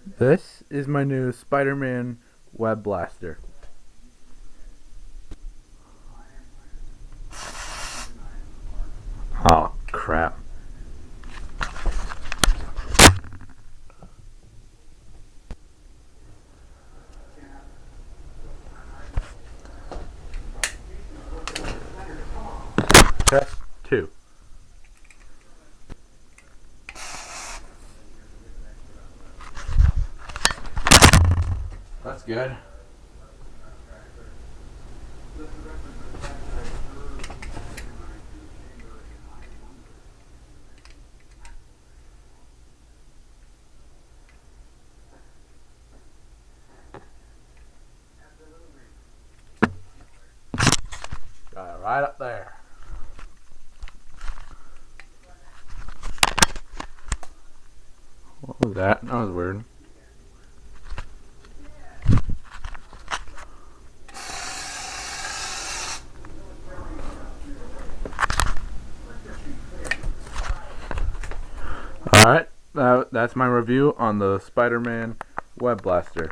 This is my new Spider-Man Web Blaster. Oh, crap. Test 2. That's good. Got it right up there. What was that? That was weird. Alright, that's my review on the Spider-Man Web Blaster.